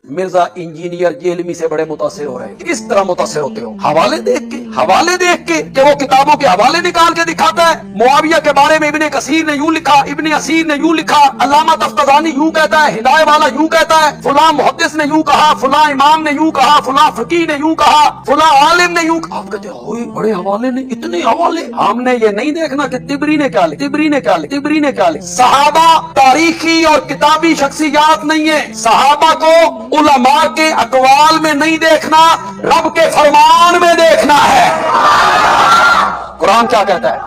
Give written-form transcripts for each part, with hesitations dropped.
Mirza engineer Zalmi से बड़े मुतासिर हो रहे हैं। किस तरह मुतासिर होते हो? हवाले देख के कि वो किताबों के हवाले निकाल के दिखाता है। मुआविया के बारे में इब्ने कसीर ने यूं लिखा, इब्ने असीर ने यूं लिखा, अल्लामा तफ्तानी यूं कहता है, हिदाय वाला यूं कहता है, फुला मुहद्दिस ने यूं कहा, फुला इमाम ने यूं कहा, फुला फकीह ने यूं कहा, फुला आलिम ने यूं कहा। आप कहते हो ओए बड़े हवाले ने, इतने हवाले। हमने ये नहीं देखना कि तिबरी ने क्या लिखा, तिबरी ने क्या लिखा, तिबरी ने क्या लिखा। सहाबा तारीखी और किताबी शख्सियात नहीं है। सहाबा को उलमा के अकवाल में नहीं देखना, रब के फरमान में देखना है। कुरान क्या कहता है?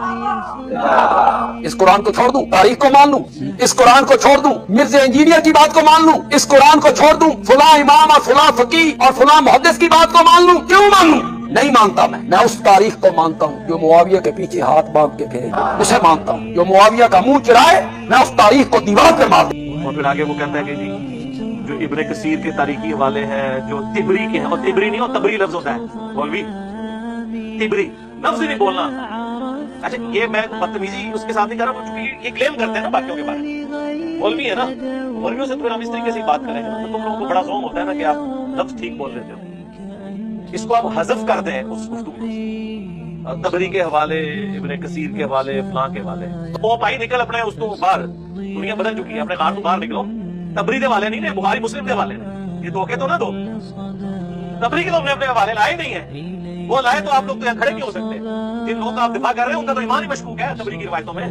इस कुरान को छोड़ दूं, तारीख को मान लूं, इस कुरान को छोड़ दूं, मिर्जा इंजीनियर की बात को मान लूं, इस कुरान को छोड़ दूं, फुला इमाम और फुला फकीह और फुला मुहद्दिस की बात को मान लूं? क्यों मान लूं? नहीं मानता। मैं उस तारीख को मानता हूं जो मुआविया के पीछे हाथ बांध के फिरे, उसे मानता हूं। जो मुआविया का मुंह चिराए, मैं उस तारीख को दीवार पे मार दूं। और फिर आगे वो कहता है कि जी जो इब्ने कसीर के तारीखी हवाले हैं, जो तिबरी के हैं, और तिबरी नहीं, और तबरी लफ्ज होता है मौलवी, तिबरी लफ्ज नहीं बोलना। अच्छा, ये मैं बदतमीजी उसके साथ नहीं कर रहा हूँ, क्योंकि ये क्लेम करते हैं ना बाकियों के बारे में। मौलवी है ना, मौलवियों से फिर हम इस तरीके से बात करेंगे तो तुम लोगों को बड़ा ज़ोम होता है ना कि आप लफ्ज ठीक बोल रहे हो। इसको आप हज़फ कर दें उस गुफ्तगू, तबरी के हवाले, इब्ने कसीर के हवाले, फलां के हवाले। तो भाई निकल अपने उसको बाहर, दुनिया बदल चुकी है, अपने कार तो बाहर निकलो। तबरी के वाले नहीं, बुखारी मुस्लिम के वाले ने, ये धोखे तो ना दो। तबरी के तो हमने अपने हवाले लाए नहीं है, वो लाए तो आप लोग तो यहाँ खड़े नहीं हो सकते। जिन लोगों का आप दिफा कर रहे हैं उनका तो ईमान ही मशकूक है तबरी की रिवायतों में,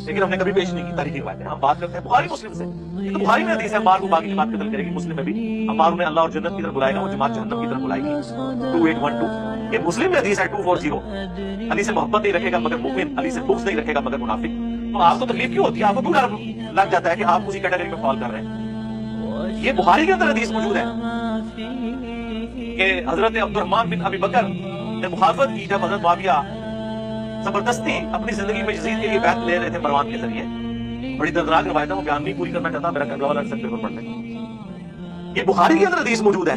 लेकिन हमने कभी पेश नहीं की तारीखी रिवायतें। हम बात करते हैं बुखारी मुस्लिम से, तो बुखारी में हदीस है अम्मार को बाकी जमात कत्ल करेगी, मुस्लिम में भी अम्मार उन्हें अल्लाह और जन्नत की तरफ बुलाएगा, वो जमात जहन्नम की तरफ बुलाएगी। 2812 ये मुस्लिम में हदीस है 240। अली से मोहब्बत नहीं रखेगा मगर मुमिन, अली से बुग़्ज़ नहीं रखेगा मगर मुनाफिक। तो आपको तकलीफ क्यों होती है? आपको क्यों डर लग जाता है कि आप उसी कैटेगरी में फॉल कर रहे हैं? ये बुखारी के अंदर हदीस मौजूद है कि हजरत अब्दुर्रहमान बिन अबी बकर ने मुखालफत की जब हजरत मुआविया जबरदस्ती अपनी जिंदगी में यजीद के लिए बैत ले रहे थे मरवान के जरिए। बड़ी दर्दनाक रिवायत है, वो बयान नहीं पूरी करना चाहता, मेरा करबला वाला सब पेपर पढ़ लें। ये बुखारी के अंदर हदीस मौजूद है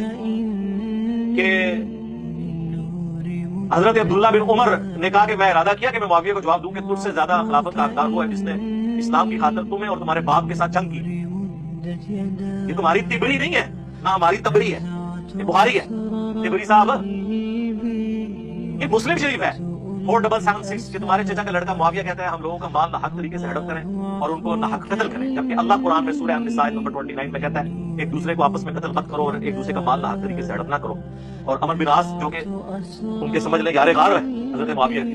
कि हजरत अब्दुल्ला बिन उमर ने कहा कि मैं इरादा किया कि मैं मुआविया को जवाब दूं कि तुझसे ज्यादा खिलाफत का हकदार वो है जिसने इस्लाम की खातिर तुम्हें और तुम्हारे बाप के साथ जंग की। ये तुम्हारी तिबरी नहीं है ना हमारी तबरी है, ये बुखारी है। तिबरी साहब ये मुस्लिम शरीफ है 4776 कि तुम्हारे चचा का लड़का मुआविया कहता है हम लोगों का माल नाहक तरीके से हड़प करें और उनको नाहक कत्ल करें, जबकि अल्लाह कुरान में सूरह अन-निसा नंबर 29 में कहता है एक दूसरे को आपस में कत्ल मत करो और एक दूसरे का माल नाहक तरीके से हड़प ना करो। और अमर बिन आस जो कि उनके समझ ले यारे गार है हजरत मुआविया की,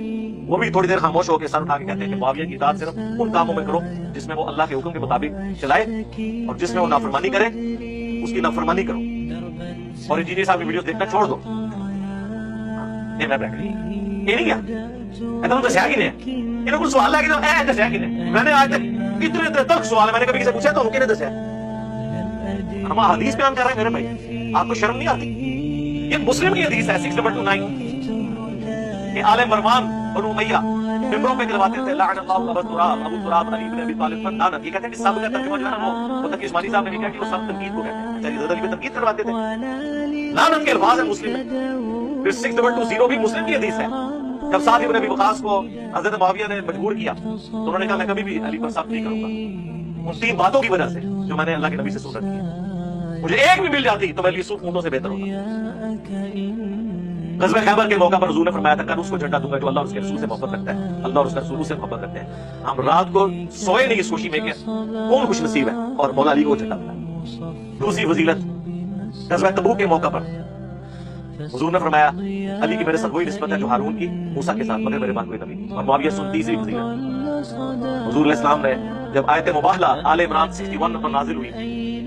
वो भी थोड़ी देर खामोश होकर सर उठा के कहते हैं कि मुआविया की इताअत सिर्फ उन कामों में करो जिसमें वो अल्लाह के हुक्म के मुताबिक चलाए और जिसमें वो नाफरमानी करे उसकी नाफरमानी करो। और इंजीनियर साहब की वीडियो देखना छोड़ दो। ये मैं बैठ ये नहीं क्या तो दसिया कि इन्होंने कुछ सवाल है कि दसिया कि मैंने आज तक इतने तक सवाल है मैंने कभी किसी पूछा तो किन्हें दसिया? हम हदीस बयान कर रहे हैं मेरे भाई, आपको शर्म नहीं आती? ये मुस्लिम की हदीस है 6229 कि आले मरवान और उमैया मिंबरों पे गिरवाते थे लाअनल्लाहु अबू तुराब अली इब्न अबी तालिब फंदाना। ये कहते हैं कि सब का तर्जुमा जो है वो तकी उस्मानी साहब ने भी कहा कि वो सब तनकीद को कहते हैं। चलिए ज़रा भी तनकीद करवाते थे, लानत के अल्फाज है मुस्लिम में। फिर 6220 भी मुस्लिम की हदीस है जब साद इब्न अबी वक़ास को हज़रत मुआविया ने मजबूर किया तो उन्होंने कहा मैं कभी भी अली पर सख्त नहीं करूंगा उन 3 बातों की वजह से जो मैंने अल्लाह के नबी से सुन रखी है। मुझे एक भी मिल जाती तो मैं अली सूफ ऊंटों से बेहतर होता। ग़ज़वा खैबर के मौका पर हुज़ूर ने फरमाया था कल उसको झंडा दूंगा जो अल्लाह और उसके रसूल से मोहब्बत रखता है, अल्लाह और उसके रसूल से मोहब्बत रखते हैं। हम रात को सोए नहीं इस खुशी में कि कौन खुश नसीब है और मौला अली को झंडा मिला। दूसरी फजीलत ग़ज़वा तबूक के मौका पर हुज़ूर ने फरमाया अली की मेरे साथ वही निस्बत है जो हारून की मूसा के साथ, मगर मेरे बाद कोई नबी। और मुआविया सुन तीसरी फजीलत हुज़ूर अलैहिस्सलाम ने जब आयत मुबाहला आले इमरान 61 पर नाजिल हुई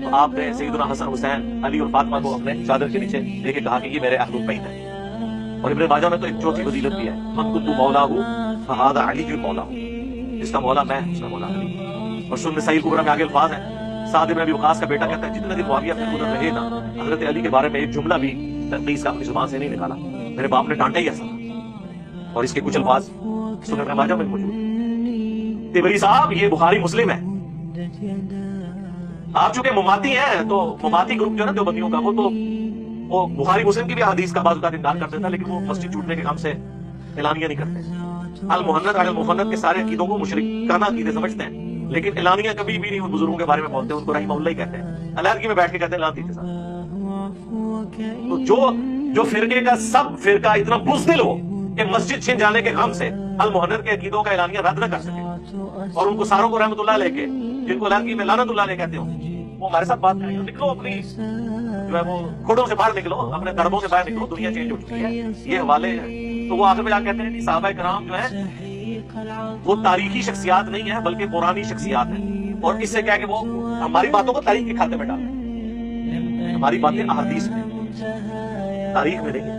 तो आपने सैयदना हसन हुसैन अली और फातिमा को अपने चादर के नीचे लेके कहा कि ये मेरे अहलुल बैत है। और इब्न माजा में तो एक चौथी फजीलत भी है मन कुन्तु मौलाहु फहादा अली मौलाहु, जिसका मौला मैं उसका मौला अली। और सुन्न सही कुबरा में आगे अल्फाज है साद इब्न अबी वक़ास का बेटा कहता है जितने दिन मुआविया फिर उधर रहे ना हजरत अली के बारे में एक जुमला भी तनकीस का अपनी जुबान से नहीं निकाला, मेरे बाप ने डांटा ही ऐसा। और इसके कुछ अल्फाज सुन्न इब्न माजा में मौजूद। तिबरी साहब ये बुखारी मुस्लिम है। आप चूंकि मुमाती हैं तो मुमाती ग्रुप जो है ना जो बंदियों का वो बुखारी मुस्लिम की भी हदीस का बाज़ इनकार कर देता है, लेकिन वो मस्जिद छूटने के काम से एलानिया नहीं करते। अल मुहन्नद अल मुफन्नद के सारे अकीदों को मुशरिकाना अकीदे समझते हैं। لیکن اعلانیہ کبھی بھی نہیں ان بزرگوں کے بارے میں بولتے، ان کو رحمہ اللہ ہی کہتے ہیں، علیحدگی میں بیٹھ کے کہتے ہیں لعنتی کے ساتھ۔ تو جو فرقے کا سب فرقہ اتنا بزدل ہو کہ مسجد چھن جانے کے غم سے المحنر کے عقیدوں کا اعلانیہ رد نہ کر سکے، اور ان کو ساروں کو رحمت اللہ لے کے جن کو علیحدگی میں لعنت اللہ لے کہتے ہو، وہ ہمارے ساتھ بات کریں، نکلو اپنی جو ہے وہ کھوڑوں سے باہر نکلو، اپنے دربوں سے باہر نکلو، دنیا چینج ہو چکی ہے، یہ حوالے ہیں۔ تو وہ آخر میں جا کہتے ہیں کہ صحابہ کرام جو ہے وہ تاریخی شخصیات نہیں ہیں بلکہ قرآنی شخصیات ہیں، اور اس سے کیا کہ وہ ہماری باتوں کو تاریخ کے کھاتے میں ڈالیں، ہماری باتیں احادیث میں، تاریخ میں نہیں۔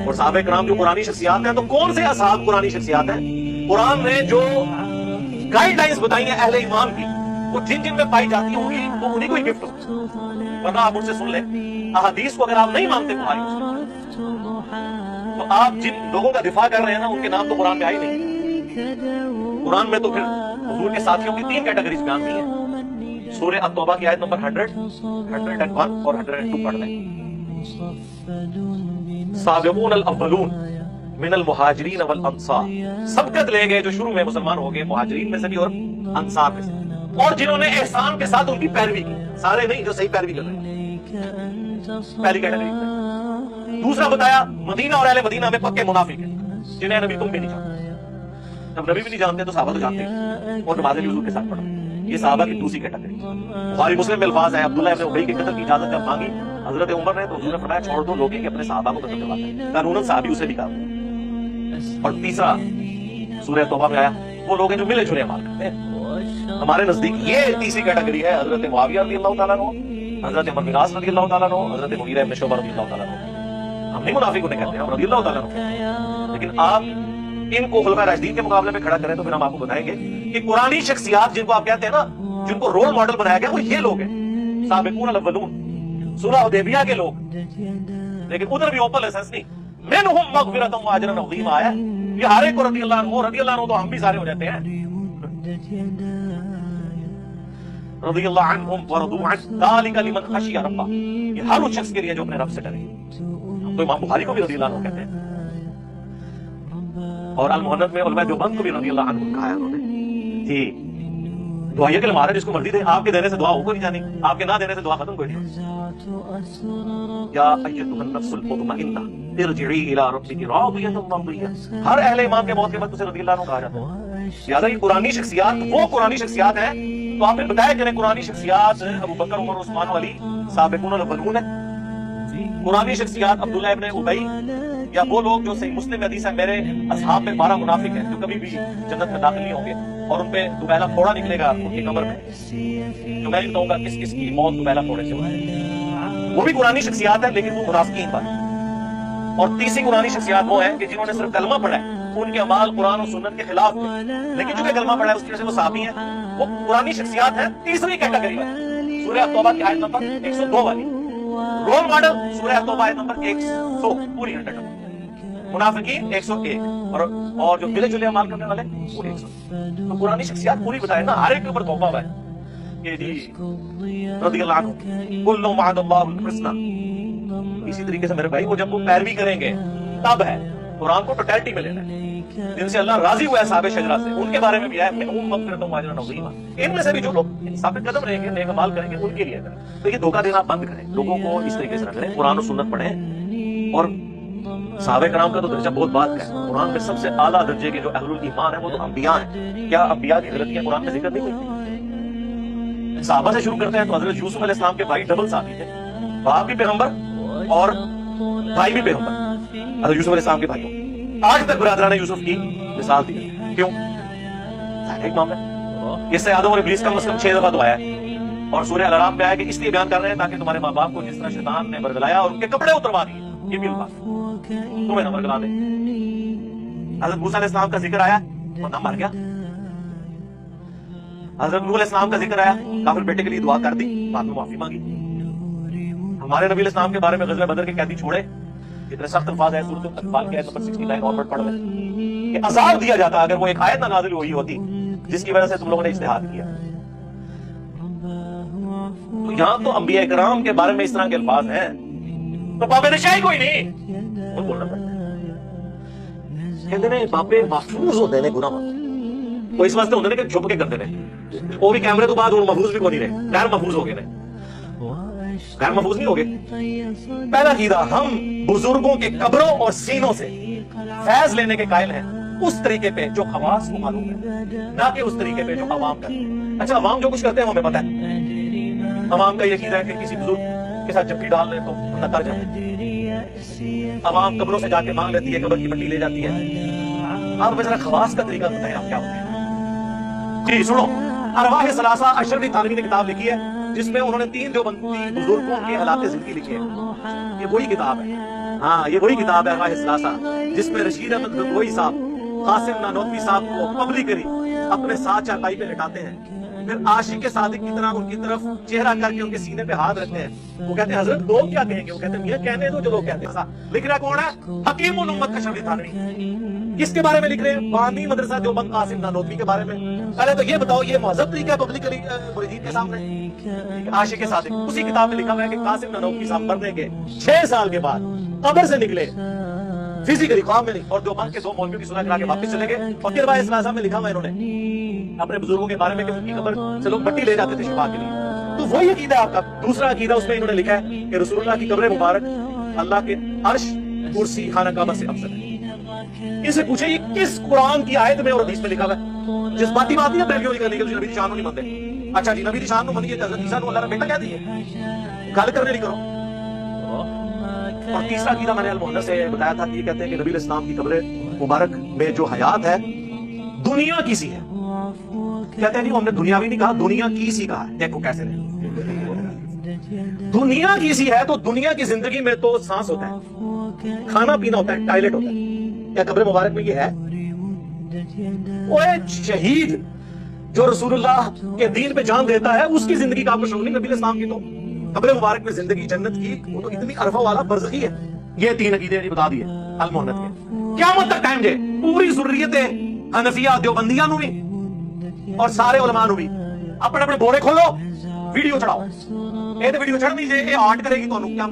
اور صحابہ کرام جو قرآنی شخصیات ہیں، تو کون سے اصحاب قرآنی شخصیات ہیں؟ قرآن نے جو گائیڈ لائنز بتائی ہیں اہل ایمان کی، وہ جن جن میں پائی جاتی ہوں گی وہ انہیں کو ہی گفٹ ہوگی، ورنہ آپ مجھ سے سن لیں احادیث کو اگر آپ نہیں مانتے بخاری تو آپ جن لوگوں کا دفاع کر رہے ہیں نا ان کے نام تو قرآن میں آئی نہیں۔ قرآن میں تو پھر حضور کے ساتھیوں کی 3 کیٹیگریز بیان کی ہیں۔ سورہ التوبہ کی آیت نمبر 100، 101 اور 102 پڑھ لیں۔ سابقون الاولون من المہاجرین والانصار، سبقت لے گئے جو شروع میں مسلمان ہو گئے مہاجرین میں سے بھی اور انصار میں سے، اور جنہوں نے احسان کے ساتھ ان کی پیروی کی، سارے نہیں جو صحیح پیروی کر رہے ہیں، پہلی کیٹیگری۔ دوسرا بتایا مدینہ اور اہل مدینہ میں پکے منافق ہیں جنہیں نبی تم بھی نہیں جانتے، جب نبی بھی نہیں جانتے تو صحابہ تو جانتے ہیں، اور نمازیں بھی حضور کے ساتھ پڑھو، یہ صحابہ کی دوسری کیٹیگری۔ بخاری مسلم میں الفاظ ہے عبداللہ ابن ابی کے قتل کی اجازت جب مانگی حضرت عمر نے تو حضور نے فرمایا چھوڑ دو، لوگ کہ اپنے صحابہ کو قتل کرواتے ہیں، قانوناً صحابی اسے بھی کہا۔ اور تیسرا سورہ توبہ میں آیا وہ لوگ ہیں جو ملے جلے عمل کرتے ہیں، ہمارے نزدیک یہ تیسری کیٹیگری ہے حضرت معاویہ رضی اللہ تعالیٰ عنہ، حضرت عمر بن العاص رضی اللہ تعالیٰ عنہ، حضرت مغیرہ بن شعبہ رضی اللہ تعالیٰ عنہ۔ ہم نہیں منافق انہیں کہتے ہیں، ہم رضی اللہ تعالیٰ عنہ، لیکن آپ ان کو خلفائے راشدین کے مقابلے میں کھڑا کریں تو پھر ہم آپ کو بتائیں گے کہ قرآنی شخصیات جن کو آپ کہتے ہیں نا، جن کو رول ماڈل بنایا گیا وہ یہ لوگ ہیں، سابقون الاولون، صلح حدیبیہ کے لوگ، لیکن ادھر بھی اوپن لائسنس نہیں، منہم مغفرۃ و اجر عظیم آیا، یہ ہر ایک کو رضی اللہ عنہ تو ہم بھی سارے ہو جاتے ہیں، رضی اللہ عنہم ورضوا عنہ ذالک لمن خشی ربہ، یہ ہر اس شخص کے لیے جو اپنے رب سے ڈرے۔ تو امام بخاری کو بھی رضی اللہ عنہ کہتے ہیں، اور المحنت میں علماء دیوبند کو بھی رضی اللہ عنہ کہا ہے انہوں نے۔ جی دعا یہ کہ ہمارا جس کو مرضی دے، آپ کے دینے سے دعا ہو کو نہیں جانی، آپ کے نہ دینے سے دعا ختم کوئی نہیں۔ یا ایتھا النفس المطمئنہ ارجعی الی ربک راضیۃ مرضیہ، ہر اہل ایمان کے موت کے بعد اسے رضی اللہ عنہ کہا جاتا ہے۔ لہٰذا یہ قرآنی شخصیات وہ قرآنی شخصیات ہیں، تو آپ نے بتایا کہ قرآنی شخصیات ابو بکر عمر عثمان علی سابقون الاولون ہیں، قرآنی شخصیات عبداللہ ابن ابی، یا وہ لوگ جو صحیح مسلم حدیث ہے میرے اصحاب میں 12 منافق ہیں جو کبھی بھی جنت میں داخل نہیں ہوں گے، اور ان پہ دوپہلا پھوڑا نکلے گا ان کی کمر میں، جو میں بتاؤں گا کس کس کی موت دوپہلا پھوڑے سے ہوئی، وہ بھی قرآنی شخصیات ہیں لیکن وہ منافقین پر۔ اور تیسری قرآنی شخصیات وہ ہیں کہ جنہوں نے صرف کلمہ پڑھا ہے، ان کے اعمال قرآن و سنت کے خلاف تھے، لیکن چونکہ کلمہ پڑھا ہے اس کی وجہ سے وہ صحابی ہیں، وہ قرآنی شخصیات ہیں تیسری کیٹیگری میں۔ سورہ توبہ کی آیت نمبر 102 والی رول ماڈل، سورہ توبہ آیت نمبر 100 پوری 100، منافقین 101، اور جو ملے جلے اعمال کرنے والے وہ 100۔ تو قرآنی شخصیات پوری بتائے نا، ہر ایک کے اوپر توبہ ہوا ہے کہ جی رضی اللہ عنہ کل وعد اللہ الحسنى۔ اسی طریقے سے میرے بھائی وہ جب وہ پیروی کریں گے تب ہے، قرآن کو ٹوٹیلٹی میں لینا ہے، جن سے اللہ راضی ہوا ہے صحابہ شجرہ سے، ان کے بارے میں بھی ہے منہم مغفرۃ و اجر عظیم، ان میں سے بھی جو لوگ ثابت قدم رہیں گے، نیک اعمال کریں گے، ان کے لیے ہے۔ تو یہ دھوکہ دینا بند کریں، لوگوں کو اس طریقے سے رکھ لیں، قرآن و سنت پڑھیں، اور صحابہ کرام کا تو درجہ بہت بات کا ہے، قرآن میں سب سے اعلیٰ درجے کے جو اہل الایمان ہیں وہ تو انبیاء ہیں۔ کیا انبیاء کی غلطیاں قرآن میں ذکر نہیں ہوئی؟ صحابہ سے شروع کرتے ہیں تو حضرت یوسف علیہ السلام کے بھائی ڈبل صحابی تھے، باپ بھی پیغمبر اور بھائی بھی پیغمبر، حضرت یوسف علیہ السلام کے بھائیوں، آج تک برادران یوسف کی مثال دی۔ کیوں؟ ایک معاملہ اس سے آدم اور ابلیس کم از کم 6 دفعہ تو آیا ہے، اور سورہ الاعراف میں آیا کہ اس لیے بیان کر رہے ہیں تاکہ تمہارے ماں باپ کو جس طرح شیطان نے برگلایا اور ان کے کپڑے اتروا دیے، یہ بھی الفاظ تمہیں نہ برگلا دے۔ حضرت موسیٰ علیہ السلام کا ذکر آیا، بندہ مر گیا۔ حضرت نوح علیہ السلام کا ذکر آیا، کافر بیٹے کے لیے دعا کر دی، بعد میں معافی مانگی۔ ہمارے نبی علیہ السلام کے بارے میں غزوہ بدر کے قیدی چھوڑے، اتنے سخت الفاظ ہے سورۃ الانفال کی آیت نمبر 69 اور پڑھ لیں کہ عذاب دیا جاتا اگر وہ ایک آیت نہ نازل ہوئی ہوتی جس کی وجہ سے تم لوگوں نے اجتہاد کیا۔ تو یہاں تو انبیاء کرام کے بارے میں اس طرح کے الفاظ ہیں تو بابے نشائی کوئی نہیں، وہ بولنا پڑتا ہے، کہتے ہیں بابے محفوظ ہوتے ہیں گناہ، ਉਹ ਇਸ ਵਾਸਤੇ ਹੁੰਦੇ ਨੇ ਕਿ ਛੁਪ ਕੇ ਕਰਦੇ ਨੇ, ਉਹ ਵੀ ਕੈਮਰੇ ਤੋਂ ਬਾਅਦ ਹੁਣ ਮਹਿਫੂਜ਼ ਵੀ ਕੋਈ ਨਹੀਂ ਰਹੇ, ਗੈਰ ਮਹਿਫੂਜ਼ ਹੋ गए ने, गैर महफूज नहीं हो गए। पहला कीदा, हम बुजुर्गों के कब्रों और सीनों से फैज लेने के कायल हैं उस तरीके पे जो खवास को मालूम है, ना कि उस तरीके पे जो अवाम करते हैं। अच्छा, अवाम जो कुछ करते हैं हमें पता है, अवाम का ये कीदा है कि किसी बुजुर्ग के साथ जप्पी डाल ले तो न कर जाए, अवाम कब्रों से जाके मांग लेती है, कब्र की मट्टी ले जाती है। आप मुझे जरा खवास का तरीका बताएं, आप क्या होते हैं? जी सुनो, अरवाह सलासा अशरफी थानवी ने किताब लिखी है जिसमें उन्होंने 3 देवबंदी बुजुर्गों के हालात जिंदगी लिखे हैं। ये वही किताब है, हाँ ये वही किताब है अरवाह सलासा, जिसमें रशीद अहमद गंगोई साहब कासिम नानोतवी साहब को पब्लिकली अपने साथ चारपाई पे लिटाते हैं, फिर आशिक के सादिक की तरह उनकी तरफ चेहरा करके उनके सीने पे हाथ रखते हैं। वो कहते हैं हजरत लोग क्या कहेंगे? वो कहते हैं मियां कहने दो जो लोग कहते हैं। लिख रहा कौन है? हकीम उल उम्मत अशरफी थानवी। किसके बारे में लिख रहे हैं? बानी मदरसा देवबंद कासिम नानोतवी के बारे में। पहले तो ये बताओ, ये महजब तरीका है पब्लिकली मुरीदीन के सामने? आशिक के सादिक, उसी किताब में लिखा हुआ है कि कासिम नानोतवी साहब मरने के 6 साल के बाद कब्र से निकले, फिजिकली काम में नहीं, और देवबंद के 2 मौलवियों की सुलह करा के वापस चले गए। और फिर वाइस सलासा में लिखा हुआ इन्होंने अपने बुजुर्गों के बारे में कि उनकी कब्र से लोग मट्टी ले जाते थे शिफा के लिए। तो वही अकीदा है आपका। दूसरा अकीदा उसमें इन्होंने लिखा है कि रसूलुल्लाह की कब्र मुबारक अल्लाह के अर्श, कुर्सी, खाना काबा से अफजल है। इनसे पूछे ये किस कुरान की आयत में और हदीस में लिखा हुआ है? जज्बाती बात नहीं है बैठियों करने के, नबी दी शान नहीं मानते। अच्छा जी, नबी दी शान मानिए, हज़रत ईसा को अल्लाह ने बेटा कह दी है, गल करने नहीं करो। और तीसरा अकीदा मैंने अल-मुहन्नस से बताया था कि ये कहते हैं कि नबी इस्लाम की कब्र मुबारक में जो हयात है दुनिया की सी है। कहते हैं नहीं, हमने दुनियावी नहीं कहा, दुनिया की सी कहा है। देखो कैसे दुनिया की सी है, तो दुनिया की जिंदगी में तो सांस होता है, खाना पीना होता है, टॉयलेट होता है। क्या कब्र मुबारक में ये है? ओए शहीद जो रसूलुल्लाह के दीन पे जान देता है उसकी जिंदगी का आपको शौक नहीं? नबी इस्लाम की तो कब्र मुबारक में जिंदगी जन्नत की, वो तो इतनी अरफा वाला बरज़खी है। ये 3 अकीदे बता दिए अल-मुहन्नस के। क़यामत तक टाइम जे पूरी ज़ुर्रियते हनफिया देवबंदिया नु भी और सारे उलमा नु भी अपने अपने बोरे खोलो, वीडियो चढ़ाओ। ये तो वीडियो चढ़नी जे ये आर्ट करेगी तो क्या